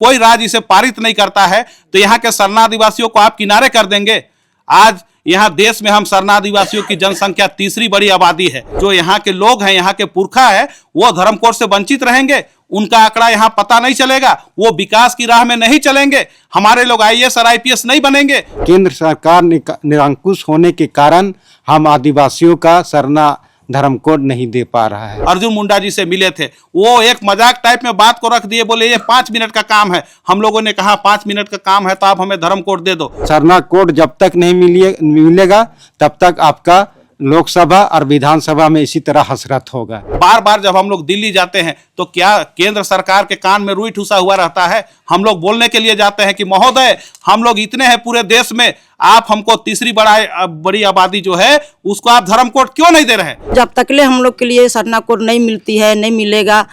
कोई राज्य इसे पारित नहीं करता है तो यहाँ के सरना आदिवासियों को आप किनारे कर देंगे। आज यहाँ देश में हम सरना आदिवासियों की जनसंख्या तीसरी बड़ी आबादी है। जो यहाँ के लोग हैं, यहाँ के पुरखा है, वो धर्म कोड से वंचित रहेंगे, उनका आंकड़ा यहाँ पता नहीं चलेगा, वो विकास की राह में नहीं चलेंगे, हमारे लोग IAS और IPS नहीं बनेंगे। केंद्र सरकार निरंकुश होने के कारण हम आदिवासियों का सरना धर्म कोड नहीं दे पा रहा है। अर्जुन मुंडा जी से मिले थे, वो एक मजाक टाइप में बात को रख दिए, बोले ये 5 मिनट का काम है। हम लोगों ने कहा 5 मिनट का काम है तो आप हमें धर्म कोड दे दो। सरना कोड जब तक नहीं मिलेगा तब तक आपका लोकसभा और विधानसभा में इसी तरह हसरत होगा। बार बार जब हम लोग दिल्ली जाते हैं तो क्या केंद्र सरकार के कान में रुई ठूसा हुआ रहता है? हम लोग बोलने के लिए जाते हैं कि महोदय हम लोग इतने हैं पूरे देश में, आप हमको तीसरी बड़ी आबादी जो है उसको आप धर्म कोड क्यों नहीं दे रहे हैं? जब तकले हम लोग के लिए सरना कोड नहीं मिलती है, नहीं मिलेगा,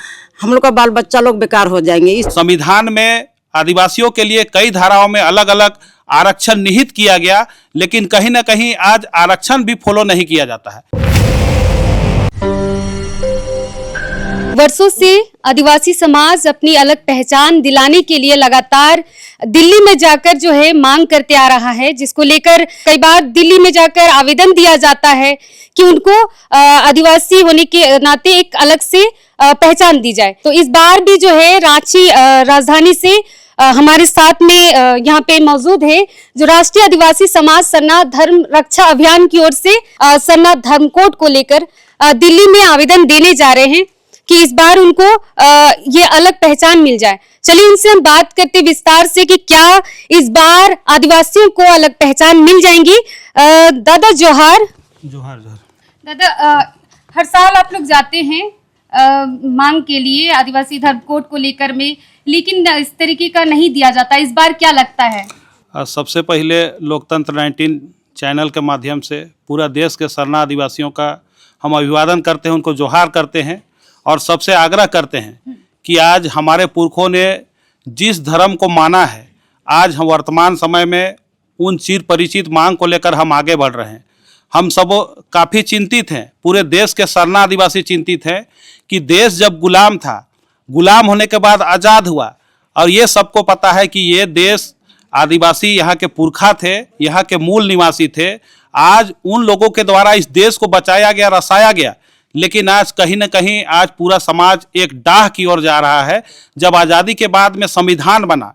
हम लोग का बाल बच्चा लोग बेकार हो जाएंगे। संविधान में आदिवासियों के लिए कई धाराओं में अलग अलग आरक्षण निहित किया गया, लेकिन कहीं ना कहीं आज आरक्षण भी फॉलो नहीं किया जाता है। वर्षों से आदिवासी समाज अपनी अलग पहचान दिलाने के लिए लगातार दिल्ली में जाकर जो है मांग करते आ रहा है, जिसको लेकर कई बार दिल्ली में जाकर आवेदन दिया जाता है कि उनको आदिवासी होने के नाते एक अलग से पहचान दी जाए। तो इस बार भी जो है रांची राजधानी से हमारे साथ में यहाँ पे मौजूद है जो राष्ट्रीय आदिवासी समाज सरना धर्म रक्षा अभियान की ओर से सरना धर्म कोड को लेकर दिल्ली में आवेदन देने जा रहे हैं कि इस बार उनको ये अलग पहचान मिल जाए। चलिए उनसे हम बात करते विस्तार से कि क्या इस बार आदिवासियों को अलग पहचान मिल जाएंगी। दादा जोहार। जोहार जोहार। दादा हर साल आप लोग जाते हैं मांग के लिए आदिवासी धर्म कोड को लेकर में, लेकिन इस तरीके का नहीं दिया जाता, इस बार क्या लगता है? सबसे पहले लोकतंत्र 19 चैनल के माध्यम से पूरा देश के सरना आदिवासियों का हम अभिवादन करते हैं, उनको जोहार करते हैं और सबसे आग्रह करते हैं कि आज हमारे पुरखों ने जिस धर्म को माना है, आज हम वर्तमान समय में उन चिर परिचित मांग को लेकर हम आगे बढ़ रहे हैं। हम सब काफ़ी चिंतित हैं, पूरे देश के सरना आदिवासी चिंतित हैं कि देश जब गुलाम था, गुलाम होने के बाद आज़ाद हुआ और ये सबको पता है कि ये देश आदिवासी यहाँ के पुरखा थे, यहाँ के मूल निवासी थे। आज उन लोगों के द्वारा इस देश को बचाया गया, रसाया गया, लेकिन आज कहीं न कहीं आज पूरा समाज एक डाह की ओर जा रहा है। जब आज़ादी के बाद में संविधान बना,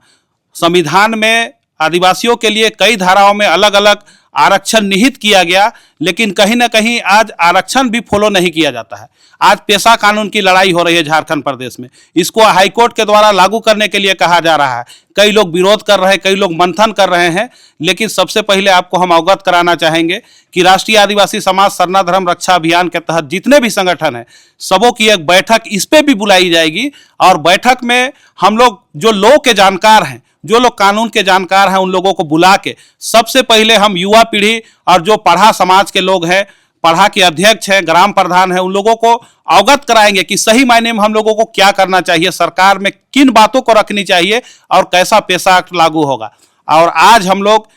संविधान में आदिवासियों के लिए कई धाराओं में अलग अलग आरक्षण निहित किया गया, लेकिन कहीं ना कहीं आज आरक्षण भी फॉलो नहीं किया जाता है। आज पेशा कानून की लड़ाई हो रही है झारखंड प्रदेश में, इसको हाईकोर्ट के द्वारा लागू करने के लिए कहा जा रहा है। कई लोग विरोध कर रहे हैं, कई लोग मंथन कर रहे हैं, लेकिन सबसे पहले आपको हम अवगत कराना चाहेंगे कि राष्ट्रीय आदिवासी समाज सरना धर्म रक्षा अभियान के तहत जितने भी संगठन हैं, सबों की एक बैठक इस पर भी बुलाई जाएगी और बैठक में हम लोग जो लॉ के जानकार हैं, जो लोग कानून के जानकार हैं, उन लोगों को बुला के सबसे पहले हम युवा पीढ़ी और जो पढ़ा समाज के लोग हैं, पढ़ा के अध्यक्ष हैं, ग्राम प्रधान हैं, उन लोगों को अवगत कराएंगे कि सही मायने में हम लोगों को क्या करना चाहिए, सरकार में किन बातों को रखनी चाहिए और कैसा पेशा एक्ट लागू होगा। और आज हम लोग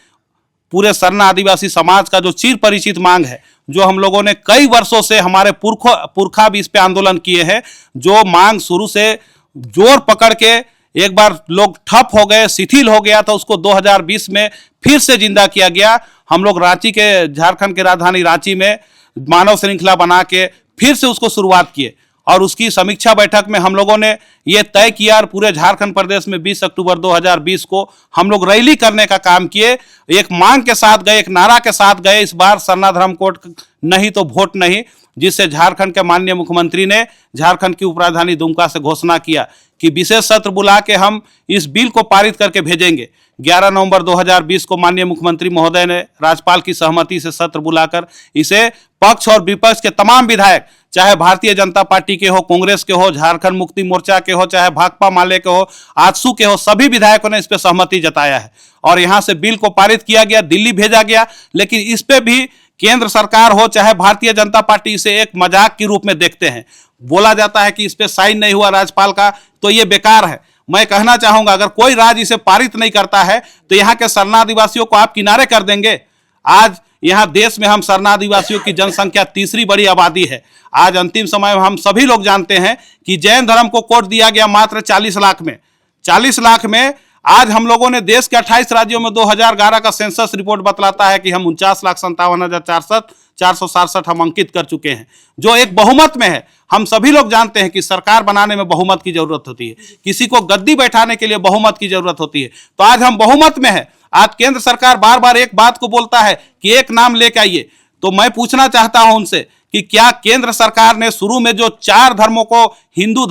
पूरे सरना आदिवासी समाज का जो चिर परिचित मांग है, जो हम लोगों ने कई वर्षों से, हमारे पुरखा भी इस पे आंदोलन किए हैं, जो मांग शुरू से जोर पकड़ के एक बार लोग ठप हो गए, शिथिल हो गया, तो उसको 2020 में फिर से जिंदा किया गया। हम लोग रांची के, झारखंड के राजधानी रांची में मानव श्रृंखला बना के फिर से उसको शुरुआत किए और उसकी समीक्षा बैठक में हम लोगों ने ये तय किया और पूरे झारखंड प्रदेश में 20 अक्टूबर 2020 को हम लोग रैली करने का काम किए। एक मांग के साथ गए, एक नारा के साथ गए, इस बार सरना धर्म कोड नहीं तो वोट नहीं, जिससे झारखंड के माननीय मुख्यमंत्री ने झारखंड की उपराजधानी दुमका से घोषणा किया कि विशेष सत्र बुला के हम इस बिल को पारित करके भेजेंगे। 11 नवंबर 2020 को माननीय मुख्यमंत्री महोदय ने राज्यपाल की सहमति से सत्र बुलाकर इसे पक्ष और विपक्ष के तमाम विधायक, चाहे भारतीय जनता पार्टी के हो, कांग्रेस के हो, झारखंड मुक्ति मोर्चा के हो, चाहे भाकपा माले के हो, आजसू के हो, सभी विधायकों ने इस पर सहमति जताया है और यहाँ से बिल को पारित किया गया, दिल्ली भेजा गया। लेकिन इस पे भी केंद्र सरकार हो चाहे भारतीय जनता पार्टी इसे एक मजाक के रूप में देखते हैं। बोला जाता है कि इस पे साइन नहीं हुआ राज्यपाल का तो ये बेकार है। मैं कहना चाहूंगा, अगर कोई राज्य इसे पारित नहीं करता है तो यहाँ के सरना आदिवासियों को आप किनारे कर देंगे। आज यहाँ देश में हम सरना आदिवासियों की जनसंख्या तीसरी बड़ी आबादी है। आज अंतिम समय में हम सभी लोग जानते हैं कि जैन धर्म को कोड दिया गया मात्र 40 लाख में। 40 लाख में आज हम लोगों ने देश के 28 राज्यों में 2011 का सेंसस रिपोर्ट बतलाता है कि हम 49,57,467 हम अंकित कर चुके हैं, जो एक बहुमत में है। हम सभी लोग जानते हैं कि सरकार बनाने में बहुमत की जरूरत होती है, किसी को गद्दी बैठाने के लिए बहुमत की जरूरत होती है। तो आज हम बहुमत में है। आज केंद्र सरकार बार बार एक बात को बोलता है कि एक नाम लेके आइए। तो मैं पूछना चाहता हूं उनसे कि क्या केंद्र सरकार ने शुरू में जो 4 धर्मों को हिंदू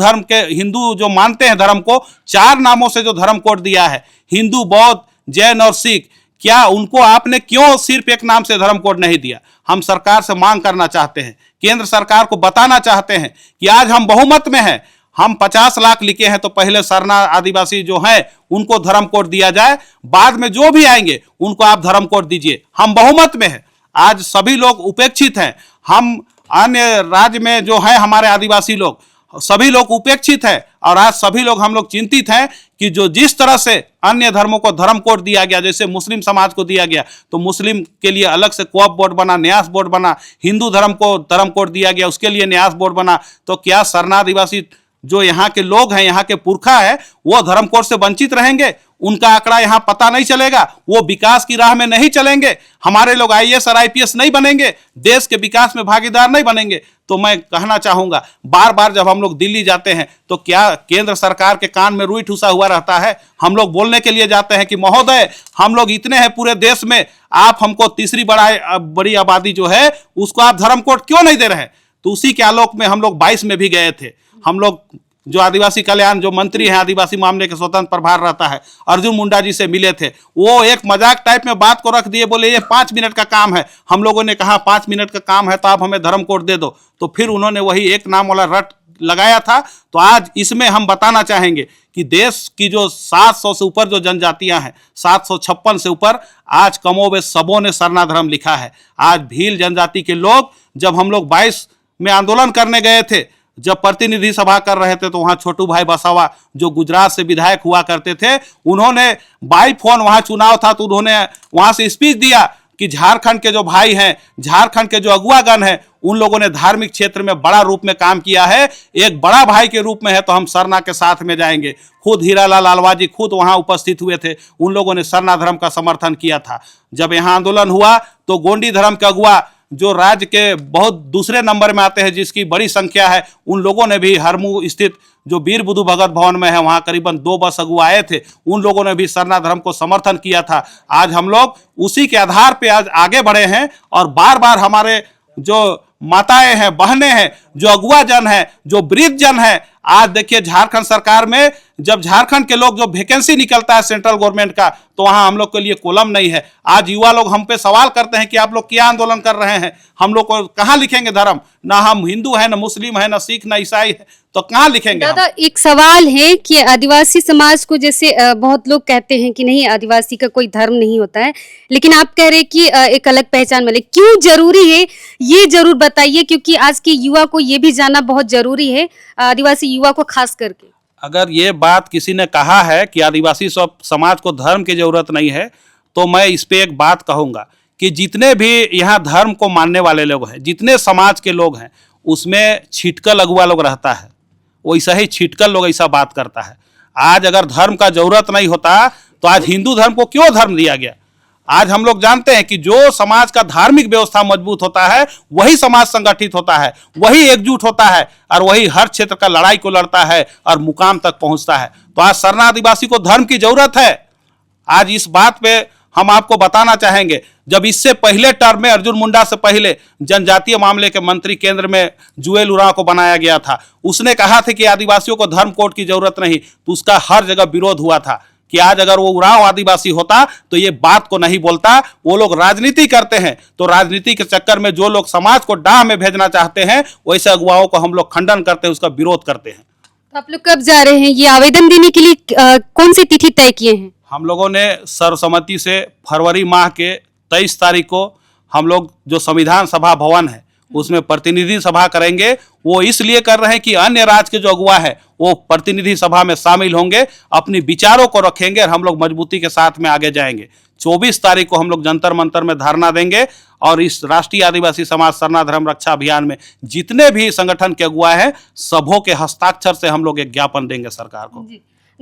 जो मानते हैं धर्म को 4 नामों से जो धर्म कोड दिया है, हिंदू, बौद्ध, जैन और सिख, क्या उनको आपने क्यों सिर्फ एक नाम से धर्म कोड नहीं दिया? हम सरकार से मांग करना चाहते हैं, केंद्र सरकार को बताना चाहते हैं कि आज हम बहुमत में हैं, हम 50 लाख लिखे हैं, तो पहले सरना आदिवासी जो हैं उनको धर्म कोड दिया जाए, बाद में जो भी आएंगे उनको आप धर्म कोड दीजिए। हम बहुमत में हैं। आज सभी लोग उपेक्षित हैं। हम अन्य राज्य में जो है हमारे आदिवासी लोग, सभी लोग उपेक्षित हैं। और आज सभी लोग हम लोग चिंतित हैं कि जो जिस तरह से अन्य धर्मों को धर्म कोड दिया गया, जैसे मुस्लिम समाज को दिया गया, तो मुस्लिम के लिए अलग से कोऑप बोर्ड बना, न्यास बोर्ड बना, हिंदू धर्म को धर्म कोड दिया गया, उसके लिए न्यास बोर्ड बना। तो क्या सरना आदिवासी जो यहाँ के लोग हैं, यहाँ के पुरखा है, वो धर्म कोड से वंचित रहेंगे? उनका आंकड़ा यहाँ पता नहीं चलेगा, वो विकास की राह में नहीं चलेंगे, हमारे लोग IAS और IPS नहीं बनेंगे, देश के विकास में भागीदार नहीं बनेंगे। तो मैं कहना चाहूंगा, बार बार जब हम लोग दिल्ली जाते हैं तो क्या केंद्र सरकार के कान में रुई ठूसा हुआ रहता है? हम लोग बोलने के लिए जाते हैं कि महोदय, हम लोग इतने हैं पूरे देश में, आप हमको तीसरी बड़ी आबादी जो है उसको आप धर्म कोड क्यों नहीं दे रहे? तो उसी के आलोक में हम लोग 22 में भी गए थे। हम लोग जो आदिवासी कल्याण जो मंत्री हैं, आदिवासी मामले के स्वतंत्र प्रभार रहता है, अर्जुन मुंडा जी से मिले थे। वो एक मजाक टाइप में बात को रख दिए, बोले ये 5 मिनट का काम है। हम लोगों ने कहा 5 मिनट का काम है तो आप हमें धर्म कोड दे दो। तो फिर उन्होंने वही एक नाम वाला रट लगाया था। तो आज इसमें हम बताना चाहेंगे कि देश की जो 700 से ऊपर जो जनजातियां हैं, 756 से ऊपर, आज कमोबेश सबों ने सरना धर्म लिखा है। आज भील जनजाति के लोग, जब हम लोग 22 में आंदोलन करने गए थे, जब प्रतिनिधि सभा कर रहे थे, तो वहां छोटू भाई बसावा जो गुजरात से विधायक हुआ करते थे, उन्होंने बाई फोन, वहां चुनाव था तो उन्होंने वहां से स्पीच दिया कि झारखंड के जो भाई हैं, झारखंड के जो अगुवागण हैं, उन लोगों ने धार्मिक क्षेत्र में बड़ा रूप में काम किया है, एक बड़ा भाई के रूप में है, तो हम सरना के साथ में जाएंगे। खुद हीरालाल लालवा जी खुद वहां उपस्थित हुए थे, उन लोगों ने सरना धर्म का समर्थन किया था। जब यहाँ आंदोलन हुआ तो गोंडी धर्म के अगुआ जो राज्य के बहुत दूसरे नंबर में आते हैं, जिसकी बड़ी संख्या है, उन लोगों ने भी हरमू स्थित जो वीर बुद्धू भगत भवन में है, वहाँ करीबन 2 बस अगुआ आए थे, उन लोगों ने भी सरना धर्म को समर्थन किया था। आज हम लोग उसी के आधार पे आज आगे बढ़े हैं और बार बार हमारे जो माताएं हैं, बहनें हैं, जो अगुआ जन है, जो वृद्ध जन है, आज देखिए झारखंड सरकार में जब झारखंड के लोग जो वैकेंसी निकलता है सेंट्रल गवर्नमेंट का, तो वहां हम लोग के लिए कॉलम नहीं है। आज युवा लोग हम पे सवाल करते हैं कि आप लोग क्या आंदोलन कर रहे हैं, हम लोग को कहाँ लिखेंगे धर्म? ना हम हिंदू है, ना मुस्लिम है, ना सिख, ना ईसाई है, तो कहाँ लिखेंगे? दादा, एक सवाल है कि आदिवासी समाज को, जैसे बहुत लोग कहते हैं कि नहीं आदिवासी का कोई धर्म नहीं होता है, लेकिन आप कह रहे हैं कि एक अलग पहचान वाले, क्यों जरूरी है ये जरूर बताइए, क्योंकि आज के युवा को ये भी जानना बहुत जरूरी है, आदिवासी युवा को खास करके। अगर ये बात किसी ने कहा है कि आदिवासी समाज को धर्म की जरूरत नहीं है, तो मैं इस पे एक बात कहूँगा कि जितने भी यहाँ धर्म को मानने वाले लोग हैं, जितने समाज के लोग हैं, उसमें छिटकल अगुआ लोग रहता है, वैसा ही छिटकल लोग ऐसा बात करता है। आज अगर धर्म का जरूरत नहीं होता तो आज हिंदू धर्म को क्यों धर्म दिया गया? आज हम लोग जानते हैं कि जो समाज का धार्मिक व्यवस्था मजबूत होता है, वही समाज संगठित होता है, वही एकजुट होता है और वही हर क्षेत्र का लड़ाई को लड़ता है और मुकाम तक पहुंचता है। तो आज सरना आदिवासी को धर्म की जरूरत है। आज इस बात पे हम आपको बताना चाहेंगे, जब इससे पहले टर्म में अर्जुन मुंडा से पहले जनजातीय मामले के मंत्री केंद्र में जुएल उरांव को बनाया गया था, उसने कहा था कि आदिवासियों को धर्म कोड की जरूरत नहीं, तो उसका हर जगह विरोध हुआ था कि आज अगर वो उरांव आदिवासी होता तो ये बात को नहीं बोलता। वो लोग राजनीति करते हैं, तो राजनीति के चक्कर में जो लोग समाज को डाह में भेजना चाहते हैं, वैसे अगुवाओं को हम लोग खंडन करते हैं, उसका विरोध करते हैं। तो आप लोग कब जा रहे हैं? ये आवेदन देने के लिए कौन सी तिथि तय किए हैं? हम लोगों ने सर्वसम्मति से फरवरी माह के 23 तारीख को हम लोग जो संविधान सभा भवन है उसमें प्रतिनिधि सभा करेंगे। वो इसलिए कर रहे हैं कि अन्य राज्य के जो अगुवा है वो प्रतिनिधि सभा में शामिल होंगे, अपनी विचारों को रखेंगे और हम लोग मजबूती के साथ में आगे जाएंगे। 24 तारीख को हम लोग जंतर मंतर में धरना देंगे और इस राष्ट्रीय आदिवासी समाज सरना धर्म रक्षा अभियान में जितने भी संगठन के अगुवा हैं, सबों के हस्ताक्षर से हम लोग एक ज्ञापन देंगे सरकार को।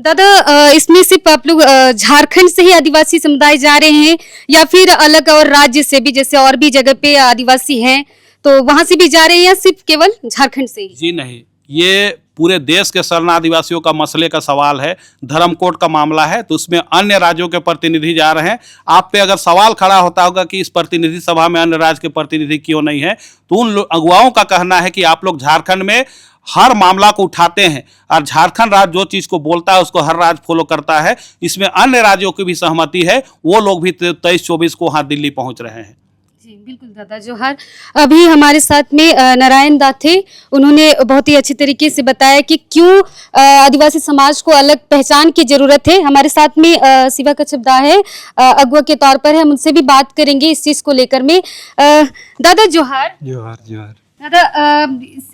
दादा इसमें सिर्फ आप लोग झारखंड से ही आदिवासी समुदाय जा रहे हैं या फिर अलग और राज्य से भी, जैसे और भी जगह पे आदिवासी हैं तो वहां से भी जा रहे हैं या सिर्फ केवल झारखंड से ही? जी नहीं, ये पूरे देश के शरण आदिवासियों का मसले का सवाल है। धर्म कोड का मामला है तो उसमें अन्य राज्यों के प्रतिनिधि जा रहे हैं। आप पे अगर सवाल खड़ा होता होगा कि इस प्रतिनिधि सभा में अन्य राज्य के प्रतिनिधि क्यों नहीं है, तो उन अगुवाओं का कहना है कि आप लोग झारखंड में हर मामला को उठाते हैं और झारखंड राज्य जो चीज़ को बोलता है उसको हर राज्य फॉलो करता है। इसमें अन्य राज्यों की भी सहमति है, वो लोग भी 23-24 को वहाँ दिल्ली पहुँच रहे हैं। जी बिल्कुल दादा जोहार। अभी हमारे साथ में नारायण दा थे, उन्होंने बहुत ही अच्छी तरीके से बताया कि क्यों आदिवासी समाज को अलग पहचान की जरूरत है। हमारे साथ में शिवा कच्छप दा है, अगुआ के तौर पर है, हम उनसे भी बात करेंगे इस चीज को लेकर में। दादा जोहार। जोहार जोहार। दादा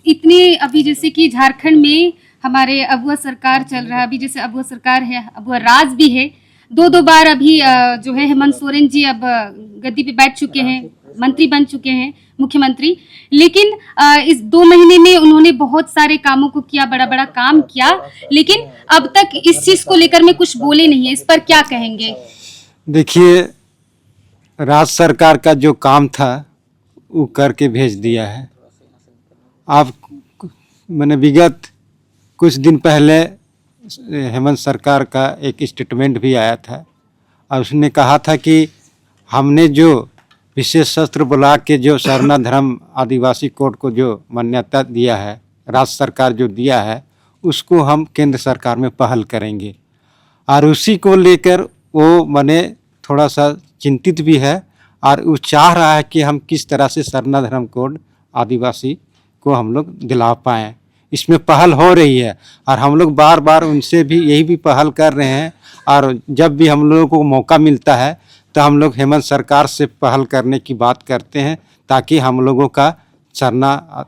इतने अभी जैसे कि झारखंड में हमारे अगुआ सरकार चल रहा है, अभी जैसे अगुआ सरकार है, अगुआ राज भी है, दो बार अभी जो है हेमंत सोरेन जी अब गद्दी पे बैठ चुके हैं, मंत्री बन चुके हैं, मुख्यमंत्री। लेकिन इस 2 महीने में उन्होंने बहुत सारे कामों को किया, बड़ा बड़ा काम किया, लेकिन अब तक इस चीज को लेकर में कुछ बोले नहीं है। इस पर क्या कहेंगे? देखिए, राज्य सरकार का जो काम था वो करके भेज दिया है। आप मैंने विगत कुछ दिन पहले हेमंत सरकार का एक स्टेटमेंट भी आया था और उसने कहा था कि हमने जो विशेष शस्त्र बुला के जो सरना धर्म आदिवासी कोड को जो मान्यता दिया है, राज्य सरकार जो दिया है, उसको हम केंद्र सरकार में पहल करेंगे। और उसी को लेकर वो माने थोड़ा सा चिंतित भी है और वो चाह रहा है कि हम किस तरह से सरना धर्म कोड आदिवासी को हम लोग दिला पाएँ। इसमें पहल हो रही है और हम लोग बार बार उनसे भी यही भी पहल कर रहे हैं और जब भी हम लोगों को मौका मिलता है तो हम लोग हेमंत सरकार से पहल करने की बात करते हैं ताकि हम लोगों का सरना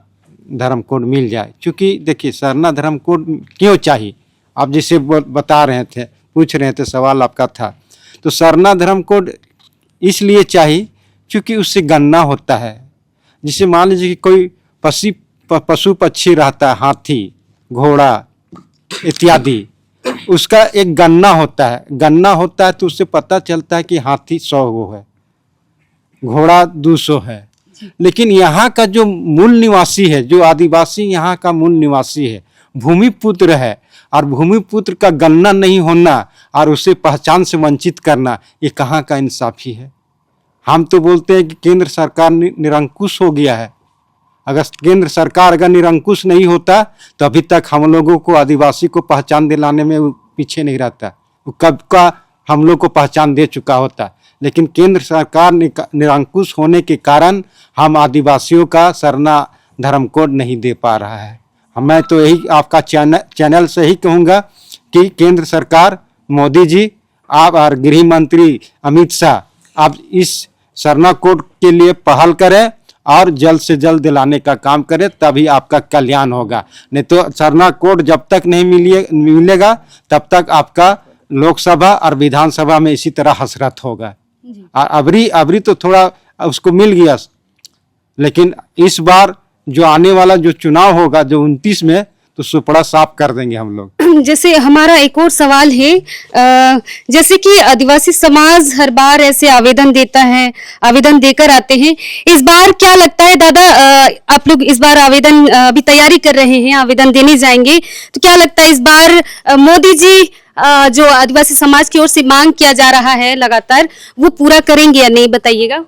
धर्म कोड मिल जाए। क्योंकि देखिए, सरना धर्म कोड क्यों चाहिए, आप जिसे बता रहे थे, पूछ रहे थे, सवाल आपका था, तो सरना धर्म कोड इसलिए चाहिए क्योंकि उससे गणना होता है। जिसे मान लीजिए कि कोई पशु पक्षी रहता है, हाथी, घोड़ा इत्यादि, उसका एक गणना होता है। गणना होता है तो उससे पता चलता है कि हाथी 100 गो है, घोड़ा 200 है। लेकिन यहाँ का जो मूल निवासी है, जो आदिवासी यहाँ का मूल निवासी है, भूमिपुत्र है, और भूमिपुत्र का गणना नहीं होना और उसे पहचान से वंचित करना, ये कहाँ का इंसाफी है। हम तो बोलते हैं कि केंद्र सरकार निरंकुश हो गया है। अगर केंद्र सरकार अगर निरंकुश नहीं होता तो अभी तक हम लोगों को आदिवासी को पहचान दिलाने में वो पीछे नहीं रहता, वो कब का हम लोग को पहचान दे चुका होता। लेकिन केंद्र सरकार निरंकुश होने के कारण हम आदिवासियों का सरना धर्म कोड नहीं दे पा रहा है। मैं तो यही आपका चैनल से ही कहूँगा कि केंद्र सरकार, मोदी जी, आप और गृह मंत्री अमित शाह, आप इस सरना कोड के लिए पहल करें और जल्द से जल्द दिलाने का काम करें, तभी आपका कल्याण होगा। नहीं तो सरना कोड जब तक नहीं मिलेगा तब तक आपका लोकसभा और विधानसभा में इसी तरह हसरत होगा। और अबरी तो थोड़ा उसको मिल गया, लेकिन इस बार जो आने वाला जो चुनाव होगा जो 29 में, तो सुपड़ा साफ कर देंगे हम लोग। जैसे हमारा एक और सवाल है, जैसे कि आदिवासी समाज हर बार ऐसे आवेदन देता है, आवेदन देकर आते हैं। इस बार क्या लगता है दादा, आप लोग इस बार आवेदन अभी तैयारी कर रहे हैं, आवेदन देने जाएंगे, तो क्या लगता है इस बार मोदी जी जो आदिवासी समाज की ओर से मांग किया जा रहा है लगातार, वो पूरा करेंगे या नहीं, बताइएगा।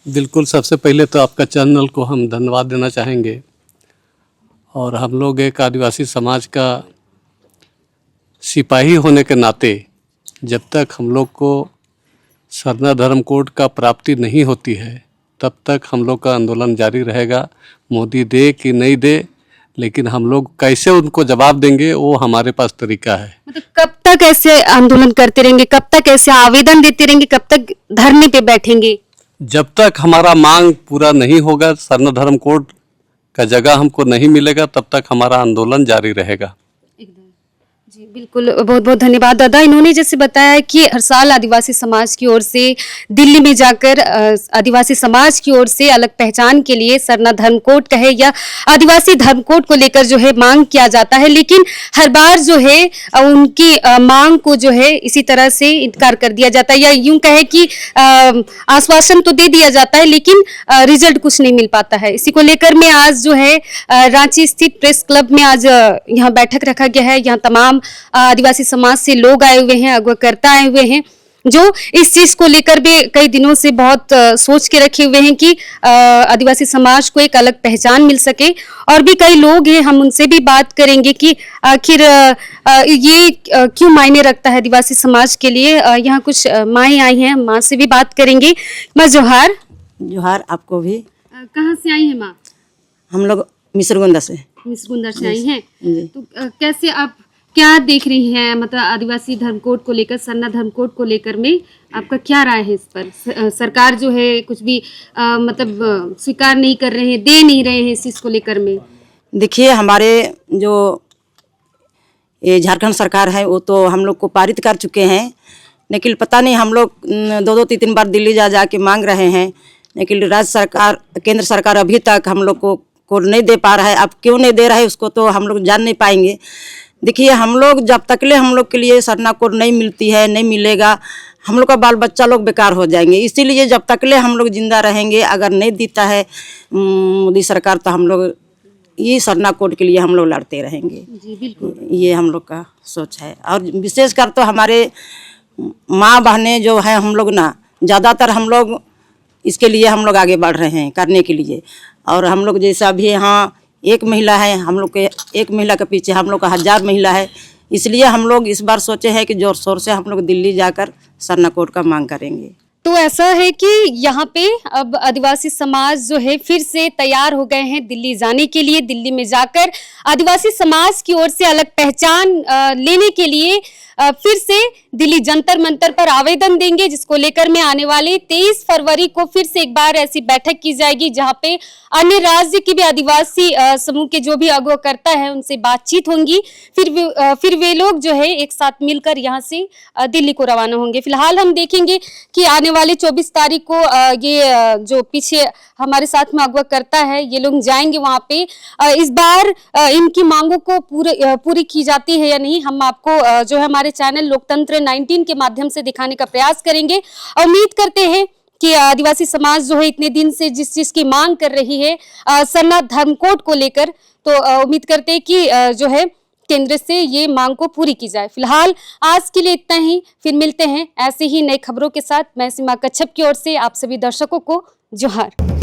बिल्कुल, सबसे पहले तो आपका चैनल को हम धन्यवाद देना चाहेंगे। और हम लोग एक आदिवासी समाज का सिपाही होने के नाते जब तक हम लोग को सरना धर्म कोड का प्राप्ति नहीं होती है तब तक हम लोग का आंदोलन जारी रहेगा। मोदी दे कि नहीं दे, लेकिन हम लोग कैसे उनको जवाब देंगे वो हमारे पास तरीका है। मतलब कब तक ऐसे आंदोलन करते रहेंगे, कब तक ऐसे आवेदन देते रहेंगे, कब तक धरने पे बैठेंगे? जब तक हमारा मांग पूरा नहीं होगा, सरना धर्म कोड का जगह हमको नहीं मिलेगा, तब तक हमारा आंदोलन जारी रहेगा। जी बिल्कुल, बहुत बहुत धन्यवाद दादा। इन्होंने जैसे बताया कि हर साल आदिवासी समाज की ओर से दिल्ली में जाकर आदिवासी समाज की ओर से अलग पहचान के लिए सरना धर्म कोड कहे या आदिवासी धर्म कोड को लेकर जो है मांग किया जाता है, लेकिन हर बार जो है उनकी मांग को जो है इसी तरह से इनकार कर दिया जाता है, या यूं कहे कि आश्वासन तो दे दिया जाता है लेकिन रिजल्ट कुछ नहीं मिल पाता है। इसी को लेकर में आज जो है रांची स्थित प्रेस क्लब में आज यहाँ बैठक रखा गया है। यहाँ तमाम आदिवासी समाज से लोग आए हुए हैं, अगवाकर्ता आए हुए हैं, जो इस चीज को लेकर भी कई दिनों से बहुत सोच के रखे हुए हैं कि आदिवासी समाज को एक अलग पहचान मिल सके। और भी कई लोग हैं, हम उनसे भी बात करेंगे कि आखिर ये क्यों मायने रखता है आदिवासी समाज के लिए। यहाँ कुछ माएँ आई हैं, माँ से भी बात करेंगे। माँ जोहार। जोहार आपको भी। कहाँ से आई हैं माँ? हम लोग मिसरगुंदा से। मिसगुंदा से आई हैं। जी। तो कैसे आप क्या देख रही हैं, मतलब आदिवासी धर्म कोड को लेकर, सरना धर्म कोड को लेकर में आपका क्या राय है इस पर? सरकार जो है कुछ भी मतलब स्वीकार नहीं कर रहे हैं, दे नहीं रहे हैं इस चीज को लेकर में। देखिए, हमारे जो ये झारखंड सरकार है वो तो हम लोग को पारित कर चुके हैं, लेकिन पता नहीं हम लोग 2-2 3-3 बार दिल्ली जा के मांग रहे हैं, लेकिन राज्य सरकार, केंद्र सरकार अभी तक हम लोग को कोड नहीं दे पा रहा है। अब क्यों नहीं दे रहा है उसको तो हम लोग जान नहीं पाएंगे। देखिए, हम लोग जब तकले हम लोग के लिए सरना कोड नहीं मिलती है, नहीं मिलेगा, हम लोग का बाल बच्चा लोग बेकार हो जाएंगे। इसीलिए जब तकले हम लोग जिंदा रहेंगे, अगर नहीं देता है मोदी सरकार, तो हम लोग ये सरना कोड के लिए हम लोग लड़ते रहेंगे। जी बिल्कुल, ये हम लोग का सोच है। और विशेषकर तो हमारे माँ बहनें जो हैं, हम लोग ना ज़्यादातर हम लोग इसके लिए हम लोग आगे बढ़ रहे हैं करने के लिए। और हम लोग जैसा भी यहाँ एक महिला है, हम लोग के एक महिला के पीछे हम लोग का 1000 महिला है, इसलिए हम लोग इस बार सोचे हैं कि जोर शोर से हम लोग दिल्ली जाकर सरना कोड का मांग करेंगे। तो ऐसा है कि यहाँ पे अब आदिवासी समाज जो है फिर से तैयार हो गए हैं दिल्ली जाने के लिए। दिल्ली में जाकर आदिवासी समाज की ओर से अलग पहचान लेने के लिए फिर से दिल्ली जंतर मंतर पर आवेदन देंगे, जिसको लेकर में आने वाले 23 फरवरी को फिर से एक बार ऐसी बैठक की जाएगी, जहां पे अन्य राज्य के भी आदिवासी समूह के जो भी अगवाकर्ता है उनसे बातचीत होंगी। फिर वे लोग जो है एक साथ मिलकर यहाँ से दिल्ली को रवाना होंगे। फिलहाल हम देखेंगे कि आने वाले 24 तारीख को ये जो पीछे हमारे साथ में अगवाकर्ता है, ये लोग जाएंगे वहां पे। इस बार इनकी मांगों को पूरी की जाती है या नहीं, हम आपको जो है हमारे चैनल लोकतंत्र 19 के माध्यम से दिखाने का प्रयास करेंगे। और उम्मीद करते हैं कि आदिवासी समाज जो है इतने दिन से जिस चीज की मांग कर रही है सरना धर्म कोड को लेकर, तो उम्मीद करते हैं कि जो है केंद्र से ये मांग को पूरी की जाए। फिलहाल आज के लिए इतना ही, फिर मिलते हैं ऐसे ही नई खबरों के साथ। मैं सीमा कच्छप की ओर से आप सभी दर्शकों को जोहार।